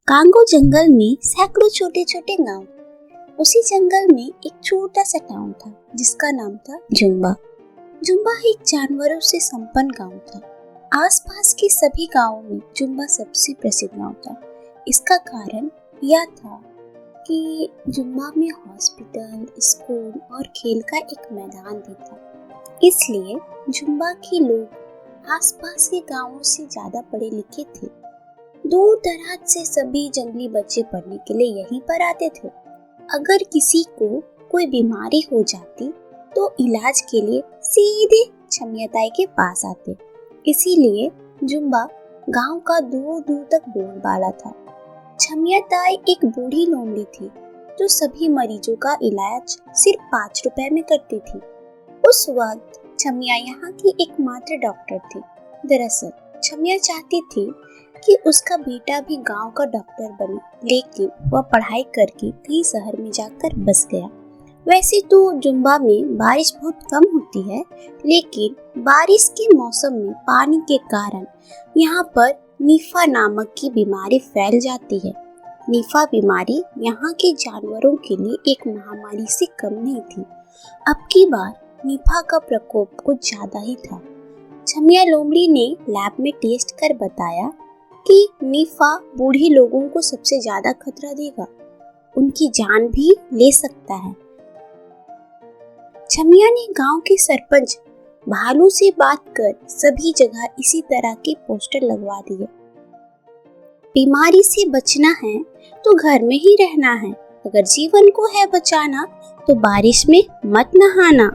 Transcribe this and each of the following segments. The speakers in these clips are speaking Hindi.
कांगो जंगल में सैकड़ों छोटे छोटे गांव। उसी जंगल में एक छोटा सा टाउन था जिसका नाम था जुम्बा। जुम्बा एक जानवरों से संपन्न गांव था। आसपास के सभी गांवों में जुम्बा सबसे प्रसिद्ध गांव था। इसका कारण यह था कि जुम्बा में हॉस्पिटल, स्कूल और खेल का एक मैदान भी था। इसलिए जुम्बा के लोग आसपास के गांवों से ज्यादा पढ़े लिखे थे। दूर दराज से सभी जंगली बच्चे पढ़ने के लिए यहीं पर आते थे। अगर किसी को कोई बीमारी हो जाती तो इलाज के लिए सीधे छमियाताई के पास आते। इसीलिए जुम्बा गांव का दूर दूर तक बोलबाला था। छमियाताई एक बूढ़ी लोमड़ी थी जो सभी मरीजों का इलाज सिर्फ 5 रुपए में करती थी। उस वक्त छमिया यहाँ की एकमात्र डॉक्टर थी। दरअसल छमिया चाहती थी कि उसका बेटा भी गांव का डॉक्टर बने, लेकिन वह पढ़ाई करके कहीं शहर में जाकर बस गया। वैसे तो जुम्बा में बारिश बहुत कम होती है, लेकिन बारिश के मौसम में पानी के कारण यहाँ पर निफा नामक की बीमारी फैल जाती है। निफा बीमारी यहाँ के जानवरों के लिए एक महामारी से कम नहीं थी। अब की बार निफा का प्रकोप कुछ ज्यादा ही था। छमिया लोमड़ी ने लैब में टेस्ट कर बताया कि निफा बूढ़े लोगों को सबसे ज्यादा खतरा देगा, उनकी जान भी ले सकता है। छमिया ने गांव के सरपंच भालू से बात कर सभी जगह इसी तरह के पोस्टर लगवा दिए। बीमारी से बचना है तो घर में ही रहना है, अगर जीवन को है बचाना तो बारिश में मत नहाना।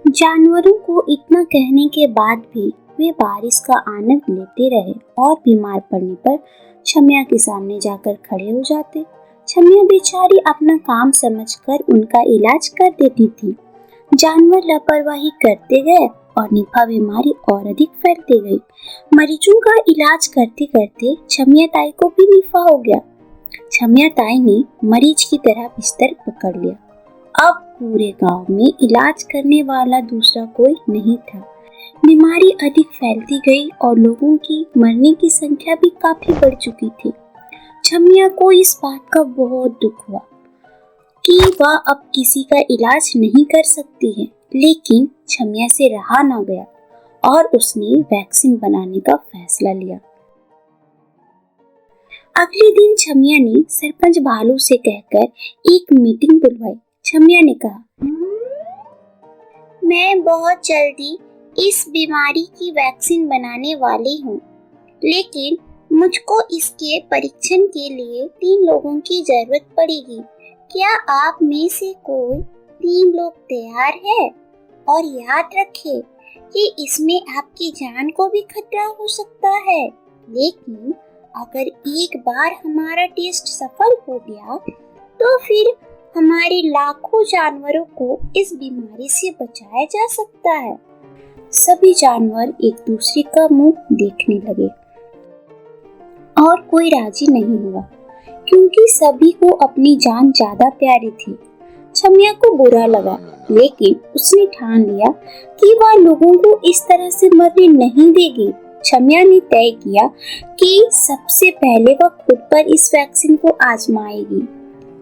जानवरों को इतना कहने के बाद भी वे बारिश का आनंद लेते रहे और बीमार पड़ने पर छमिया के सामने जाकर खड़े हो जाते। छमिया बेचारी अपना काम समझकर उनका इलाज कर देती थी। जानवर लापरवाही करते गए और निफा बीमारी और अधिक फैलती गई। मरीजों का इलाज करते करते छमिया ताई को भी निफा हो गया। छमिया ताई ने मरीज की तरह बिस्तर पकड़ लिया। अब पूरे गांव में इलाज करने वाला दूसरा कोई नहीं था। बीमारी अधिक फैलती गई और लोगों की मरने की संख्या भी काफी बढ़ चुकी थी। छमिया को इस बात का बहुत दुख हुआ कि वह अब किसी का इलाज नहीं कर सकती है, लेकिन छमिया से रहा ना गया और उसने वैक्सीन बनाने का फैसला लिया। अगले दिन छमिया ने सरपंच भालू से कहकर एक मीटिंग बुलवाई। छमिया ने कहा, मैं बहुत जल्दी इस बीमारी की वैक्सीन बनाने वाली हूँ, लेकिन मुझको इसके परीक्षण के लिए 3 लोगों की जरूरत पड़ेगी। क्या आप में से कोई 3 लोग तैयार है? और याद रखें कि इसमें आपकी जान को भी खतरा हो सकता है, लेकिन अगर एक बार हमारा टेस्ट सफल हो गया तो फिर हमारे लाखों जानवरों को इस बीमारी से बचाया जा सकता है। सभी जानवर एक दूसरे का मुंह देखने लगे और कोई राजी नहीं हुआ, क्योंकि सभी को अपनी जान ज्यादा प्यारी थी। छमिया को बुरा लगा, लेकिन उसने ठान लिया कि वह लोगों को इस तरह से मरने नहीं देगी। छमिया ने तय किया कि सबसे पहले वह खुद पर इस वैक्सीन को आजमाएगी।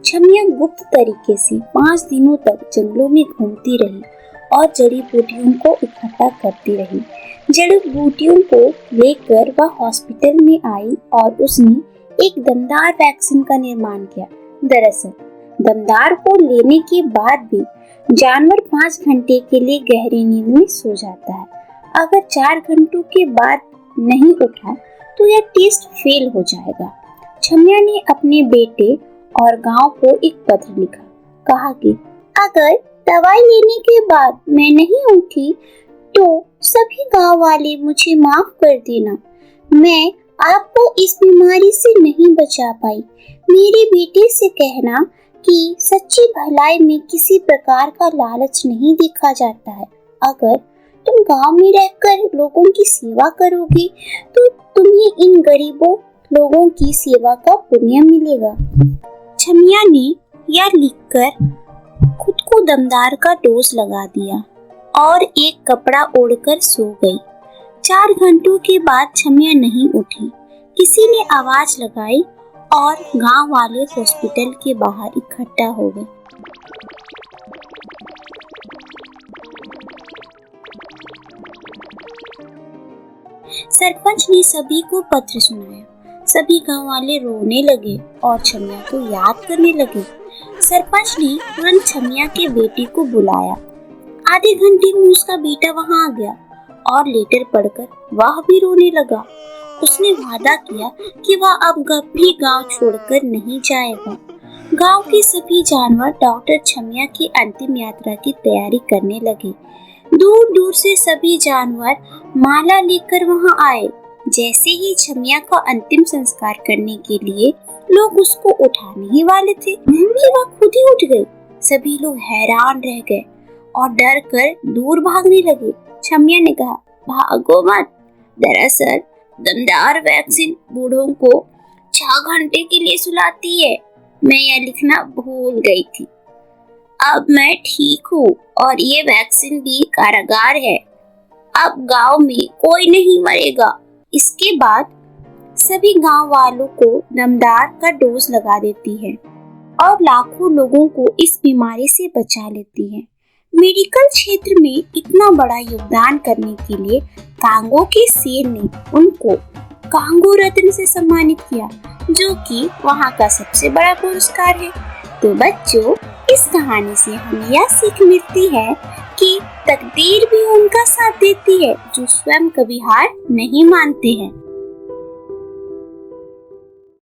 छमिया गुप्त तरीके से 5 दिनों तक जंगलों में घूमती रही और जड़ी बूटियों को इकट्ठा करती रही। जड़ी बूटियों को लेकर वह हॉस्पिटल में आई और उसने एक दमदार वैक्सीन का निर्माण किया। दरअसल दमदार को लेने के बाद भी जानवर 5 घंटे के लिए गहरी नींद में सो जाता है। अगर 4 घंटों के बाद नहीं उठा तो यह टेस्ट फेल हो जाएगा। छमिया ने अपने बेटे और गांव को एक पत्र लिखा। कहा कि अगर दवाई लेने के बाद मैं नहीं उठी तो सभी गांव वाले मुझे माफ कर देना। मैं आपको इस बीमारी से नहीं बचा पाई। मेरे बेटे से कहना कि सच्ची भलाई में किसी प्रकार का लालच नहीं देखा जाता है। अगर तुम गांव में रहकर लोगों की सेवा करोगी तो तुम्हें इन गरीबों लोगों की सेवा का पुण्य मिलेगा। छमिया ने यह लिखकर खुद को दमदार का डोज लगा दिया और एक कपड़ा ओढ़कर सो गई। 4 घंटों के बाद छमिया नहीं उठी। किसी ने आवाज लगाई और गांव वाले हॉस्पिटल के बाहर इकट्ठा हो गए। सरपंच ने सभी को पत्र सुनाया। सभी गांव वाले रोने लगे और छमिया को याद करने लगे। सरपंच ने तुरंत छमिया के बेटे को बुलाया। आधे घंटे में उसका बेटा वहां आ गया और लेटर पढ़कर वह भी रोने लगा। उसने वादा किया कि वह अब कभी गांव छोड़कर नहीं जाएगा। गांव के सभी जानवर डॉक्टर छमिया की अंतिम यात्रा की तैयारी करने लगे। दूर दूर से सभी जानवर माला लेकर वहां आए। जैसे ही छमिया का अंतिम संस्कार करने के लिए लोग उसको उठाने ही वाले थे कि वह खुद ही उठ गई। सभी लोग हैरान रह गए और डर कर दूर भागने लगे। छमिया ने कहा, भागो मत, दरअसल दमदार वैक्सीन बूढ़ों को 6 घंटे के लिए सुलाती है। मैं यह लिखना भूल गई थी। अब मैं ठीक हूँ और ये वैक्सीन भी कारगर है। अब गांव में कोई नहीं मरेगा। इसके बाद सभी गांव वालों को दमदार का डोज लगा देती है और लाखों लोगों को इस बीमारी से बचा लेती है। मेडिकल क्षेत्र में इतना बड़ा योगदान करने के लिए कांगो के शेर ने उनको कांगो रत्न से सम्मानित किया, जो कि वहाँ का सबसे बड़ा पुरस्कार है। तो बच्चों, इस कहानी से हमें यह सीख मिलती है कि तकदीर भी उनका साथ देती है जो स्वयं कभी हार नहीं मानते हैं।